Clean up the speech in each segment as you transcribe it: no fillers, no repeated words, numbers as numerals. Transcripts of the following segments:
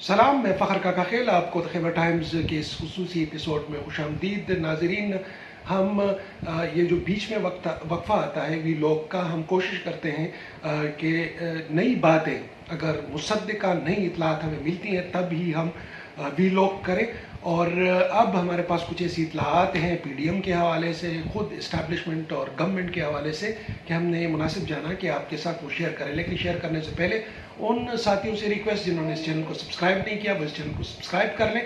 سلام، میں فخر کاکا خیل آپ کو خیبر ٹائمز کے اس خصوصی ایپیسوڈ میں خوش آمدید ناظرین۔ ہم یہ جو بیچ میں وقفہ آتا ہے وی لوگ کا، ہم کوشش کرتے ہیں کہ نئی باتیں اگر مصدقہ نئی اطلاعات ہمیں ملتی ہیں تب ہی ہم وی لوگ کریں، اور اب ہمارے پاس کچھ ایسی اطلاعات ہیں پی ڈی ایم کے حوالے سے، خود اسٹیبلشمنٹ اور گورنمنٹ کے حوالے سے، کہ ہم نے مناسب جانا کہ آپ کے ساتھ وہ شیئر کریں۔ لیکن شیئر کرنے سے پہلے ان ساتھیوں سے ریکویسٹ جنہوں نے اس چینل کو سبسکرائب نہیں کیا وہ اس چینل کو سبسکرائب کر لیں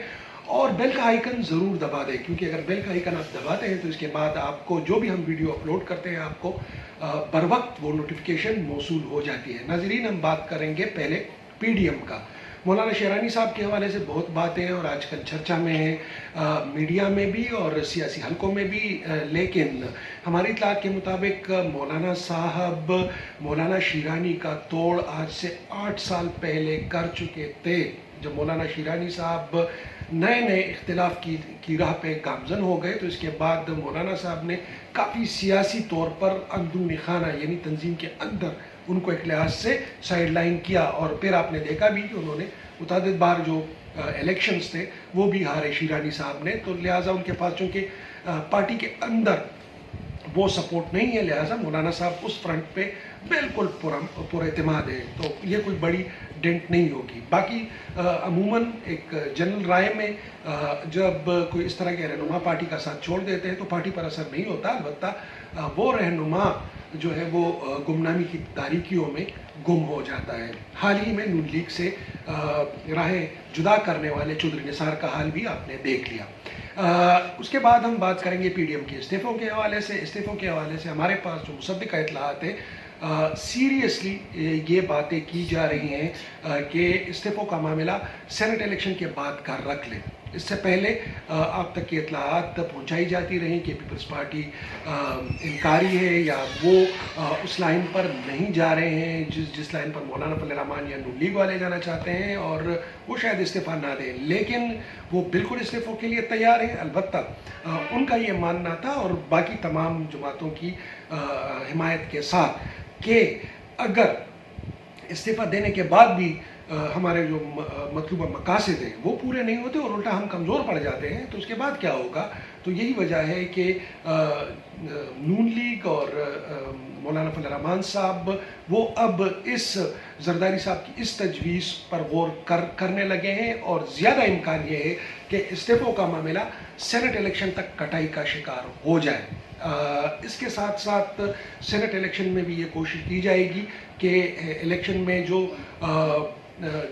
اور بیل کا آئیکن ضرور دبا دیں، کیونکہ اگر بیل کا آئیکن آپ دباتے ہیں تو اس کے بعد آپ کو جو بھی ہم ویڈیو اپلوڈ کرتے ہیں آپ کو بر وقت وہ نوٹیفیکیشن موصول ہو جاتی ہے۔ ناظرین، ہم بات کریں گے پہلے پی ڈی ایم کا۔ مولانا شیرانی صاحب کے حوالے سے بہت باتیں اور آج کل چرچا میں ہیں، میڈیا میں بھی اور سیاسی حلقوں میں بھی، لیکن ہماری اطلاعات کے مطابق مولانا صاحب مولانا شیرانی کا توڑ آج سے 8 سال پہلے کر چکے تھے، جب مولانا شیرانی صاحب نئے اختلاف کی راہ پہ گامزن ہو گئے تو اس کے بعد مولانا صاحب نے کافی سیاسی طور پر اندرونی خانہ یعنی تنظیم کے اندر ان کو ایک لحاظ سے سائیڈ لائن کیا، اور پھر آپ نے دیکھا بھی کہ انہوں نے متعدد بار جو الیکشنز تھے وہ بھی ہارے شیرانی صاحب نے، تو لہٰذا ان کے پاس چونکہ پارٹی کے اندر وہ سپورٹ نہیں ہے، لہٰذا مولانا صاحب اس فرنٹ پہ بالکل پر اعتماد ہے، تو یہ کوئی بڑی ڈنٹ نہیں ہوگی۔ باقی عموماً ایک جنرل رائے میں جب کوئی اس طرح کے رہنما پارٹی کا ساتھ چھوڑ دیتے ہیں تو پارٹی پر اثر نہیں ہوتا، البتہ وہ رہنما جو ہے وہ گمنامی کی تاریکیوں میں گم ہو جاتا ہے۔ حال ہی میں نون لیگ سے راہیں جدا کرنے والے چودھری نثار کا حال بھی آپ نے دیکھ لیا۔ اس کے بعد ہم بات کریں گے پی ڈی ایم کے استعفوں کے حوالے سے۔ استعفوں کے حوالے سے ہمارے پاس جو مصدقہ اطلاعات ہیں، سیریسلی یہ باتیں کی جا رہی ہیں کہ استعفوں کا معاملہ سینٹ الیکشن کے بعد کا رکھ لیں۔ اس سے پہلے آپ تک کی اطلاعات پہنچائی جاتی رہیں کہ پیپلز پارٹی انکاری ہے یا وہ اس لائن پر نہیں جا رہے ہیں جس لائن پر مولانا فضل الرحمان یا نون لیگ والے جانا چاہتے ہیں، اور وہ شاید استعفیٰ نہ دیں، لیکن وہ بالکل استعفوں کے لیے تیار ہیں۔ البتہ ان کا یہ ماننا تھا اور باقی تمام جماعتوں کی حمایت کے ساتھ کہ اگر استعفیٰ دینے کے بعد بھی ہمارے جو مطلوبہ مقاصد ہیں وہ پورے نہیں ہوتے اور الٹا ہم کمزور پڑ جاتے ہیں تو اس کے بعد کیا ہوگا۔ تو یہی وجہ ہے کہ نون لیگ اور مولانا فضل الرحمان صاحب وہ اب اس زرداری صاحب کی اس تجویز پر غور کرنے لگے ہیں، اور زیادہ امکان یہ ہے کہ استعفوں کا معاملہ سینٹ الیکشن تک کٹائی کا شکار ہو جائے۔ اس کے ساتھ ساتھ سینٹ الیکشن میں بھی یہ کوشش کی جائے گی کہ الیکشن میں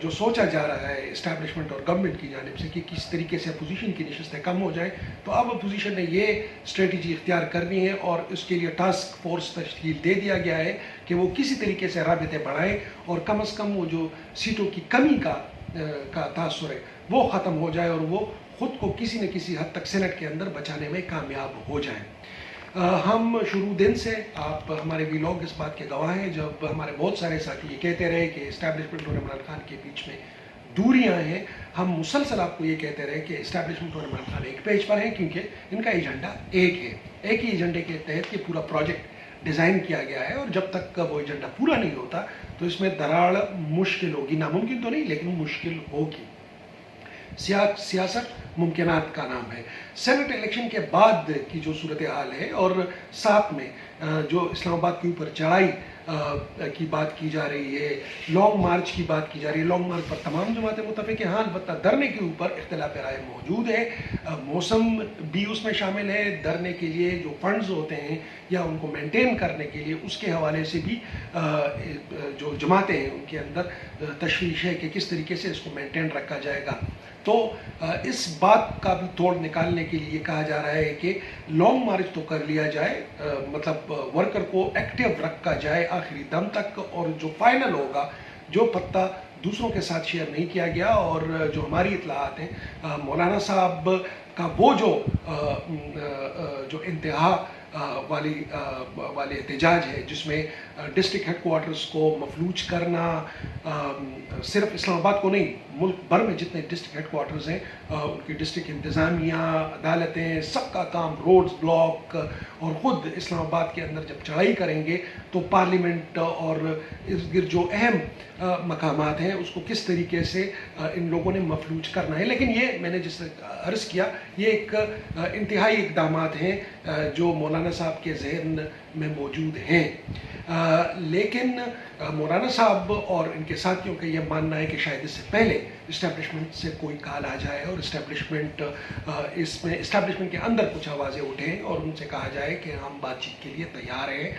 جو سوچا جا رہا ہے اسٹیبلشمنٹ اور گورنمنٹ کی جانب سے کہ کس طریقے سے اپوزیشن کی نشستیں کم ہو جائیں، تو اب اپوزیشن نے یہ اسٹریٹجی اختیار کرنی ہے اور اس کے لیے ٹاسک فورس تشکیل دے دیا گیا ہے کہ وہ کسی طریقے سے رابطے بڑھائیں اور کم از کم وہ جو سیٹوں کی کمی کا تاثر ہے وہ ختم ہو جائے اور وہ خود کو کسی نہ کسی حد تک سینٹ کے اندر بچانے میں کامیاب ہو جائیں۔ ہم شروع دن سے آپ ہمارے وی لوگ اس بات کے گواہ ہیں، جب ہمارے بہت سارے ساتھی یہ کہتے رہے کہ اسٹیبلشمنٹ اور عمران خان کے بیچ میں دوریاں ہیں، ہم مسلسل آپ کو یہ کہتے رہے کہ اسٹیبلشمنٹ اور عمران خان ایک پیج پر ہیں، کیونکہ ان کا ایجنڈا ایک ہے، ایک ہی ایجنڈے کے تحت یہ پورا پروجیکٹ ڈیزائن کیا گیا ہے، اور جب تک وہ ایجنڈا پورا نہیں ہوتا تو اس میں دراڑ مشکل ہوگی، ناممکن تو نہیں لیکن مشکل ہوگی۔ سیاست ممکنات کا نام ہے۔ سینٹ الیکشن کے بعد کی جو صورتحال ہے اور ساتھ میں جو اسلام آباد کے اوپر چڑھائی کی بات کی جا رہی ہے، لانگ مارچ کی بات کی جا رہی ہے، لانگ مارچ پر تمام جماعتیں متفق ہیں، ہاں البتہ دھرنے کے اوپر اختلاف رائے موجود ہے، موسم بھی اس میں شامل ہے، دھرنے کے لیے جو فنڈز ہوتے ہیں یا ان کو مینٹین کرنے کے لیے اس کے حوالے سے بھی جو جماعتیں ہیں ان کے اندر تشویش ہے کہ کس طریقے سے اس کو مینٹین رکھا جائے گا۔ تو اس بات کا بھی توڑ نکالنے کے لیے کہا جا رہا ہے کہ لانگ مارچ تو کر لیا جائے، مطلب ورکر کو ایکٹیو رکھا جائے آخری دم تک، اور جو فائنل ہوگا، جو پتہ دوسروں کے ساتھ شیئر نہیں کیا گیا اور جو ہماری اطلاعات ہیں، مولانا صاحب کا وہ جو انتہا والے احتجاج ہے، جس میں ڈسٹرکٹ ہیڈ کوارٹرز کو مفلوج کرنا، صرف اسلام آباد کو نہیں، ملک بھر میں جتنے ڈسٹرکٹ ہیڈ کوارٹرز ہیں ان کی ڈسٹرکٹ انتظامیہ، عدالتیں، سب کا کام روڈز بلاک، اور خود اسلام آباد کے اندر جب چڑھائی کریں گے تو پارلیمنٹ اور ارد گرد جو اہم مقامات ہیں اس کو کس طریقے سے ان لوگوں نے مفلوج کرنا ہے۔ لیکن یہ میں نے جس عرض کیا، یہ ایک انتہائی اقدامات ہیں جو مولانا صاحب کے ذہن میں موجود ہیں، لیکن مولانا صاحب اور ان کے ساتھیوں کا یہ ماننا ہے کہ شاید اس سے پہلے اسٹیبلشمنٹ سے کوئی کال آ جائے اور اسٹیبلشمنٹ کے اندر کچھ آوازیں اٹھیں اور ان سے کہا جائے کہ ہم بات چیت کے لیے تیار ہیں۔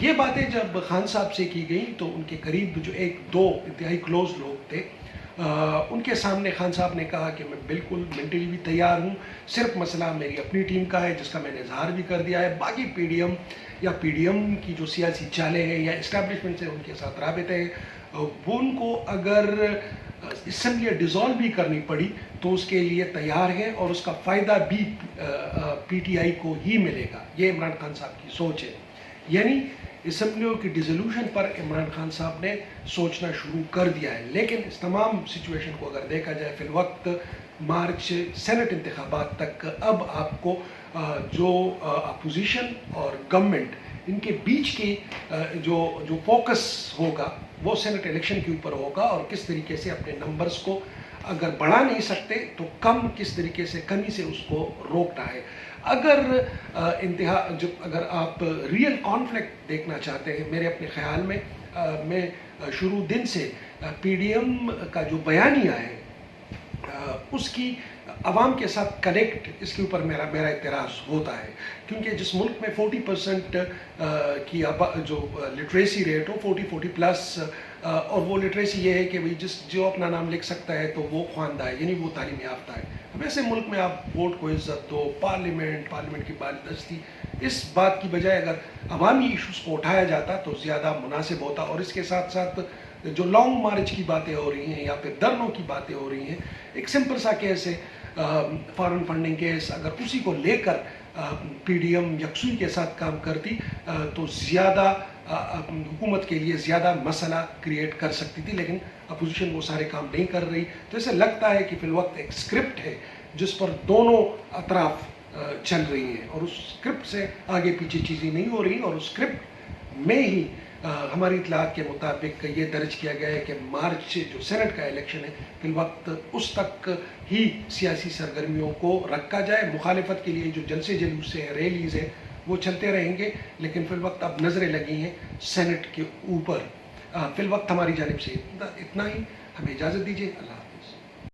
یہ باتیں جب خان صاحب سے کی گئیں تو ان کے قریب جو ایک دو انتہائی کلوز لوگ تھے، ان کے سامنے خان صاحب نے کہا کہ میں بالکل مینٹلی بھی تیار ہوں، صرف مسئلہ میری اپنی ٹیم کا ہے جس کا میں نے اظہار بھی کر دیا ہے، باقی پی ڈی ایم کی جو سیاسی چالیں ہیں یا اسٹیبلشمنٹ سے ان کے ساتھ رابطے ہیں، وہ ان کو اگر اسمبلی ڈیزالو بھی کرنی پڑی تو اس کے لیے تیار ہیں، اور اس کا فائدہ بھی پی ٹی آئی کو ہی ملے گا۔ یہ عمران خان صاحب کی سوچ ہے، یعنی اسمبلیوں کی ڈیزولوشن پر عمران خان صاحب نے سوچنا شروع کر دیا ہے۔ لیکن اس تمام سچویشن کو اگر دیکھا جائے فی الوقت مارچ سینٹ انتخابات تک، اب آپ کو جو اپوزیشن اور گورنمنٹ ان کے بیچ کی جو فوکس ہوگا وہ سینٹ الیکشن کے اوپر ہوگا، اور کس طریقے سے اپنے نمبرز کو اگر بڑھا نہیں سکتے تو کم کس طریقے سے کمی سے اس کو روکنا ہے۔ اگر اگر آپ ریئل کانفلکٹ دیکھنا چاہتے ہیں، میرے اپنے خیال میں میں شروع دن سے پی ڈی ایم کا جو بیانیہ ہے اس کی عوام کے ساتھ کنیکٹ، اس کے اوپر میرا اعتراض ہوتا ہے، کیونکہ جس ملک میں 40% کی جو لٹریسی ریٹ ہو 40 پلس، اور وہ لٹریسی یہ ہے کہ جو اپنا نام لکھ سکتا ہے تو وہ خواندہ ہے، یعنی وہ تعلیم یافتہ ہے۔ ویسے ملک میں آپ ووٹ کو عزت دو، پارلیمنٹ کی بالادستی، اس بات کی بجائے اگر عوامی ایشوز کو اٹھایا جاتا تو زیادہ مناسب ہوتا۔ اور اس کے ساتھ ساتھ جو لانگ مارچ کی باتیں ہو رہی ہیں یا پھر دھرنوں کی باتیں ہو رہی ہیں، ایک سمپل سا کیس ہے فارن فنڈنگ کیس، اگر اسی کو لے کر پی ڈی ایم یکسوئی کے ساتھ کام کرتی تو زیادہ حکومت کے لیے زیادہ مسئلہ کریٹ کر سکتی تھی، لیکن اپوزیشن وہ سارے کام نہیں کر رہی۔ تو اسے لگتا ہے کہ فی الوقت ایک اسکرپٹ ہے جس پر دونوں اطراف چل رہی ہیں، اور اس اسکرپٹ سے آگے پیچھے چیزیں نہیں ہو رہی، اور اس اسکرپٹ میں ہی ہماری اطلاعات کے مطابق یہ درج کیا گیا ہے کہ مارچ جو سینٹ کا الیکشن ہے فی الوقت اس تک ہی سیاسی سرگرمیوں کو رکھا جائے۔ مخالفت کے لیے جو جلسے جلوس ہیں، ریلیز ہیں، وہ چلتے رہیں گے، لیکن فی الوقت اب نظریں لگی ہیں سینٹ کے اوپر۔ فی الوقت ہماری جانب سے اتنا ہی، ہمیں اجازت دیجیے، اللہ حافظ۔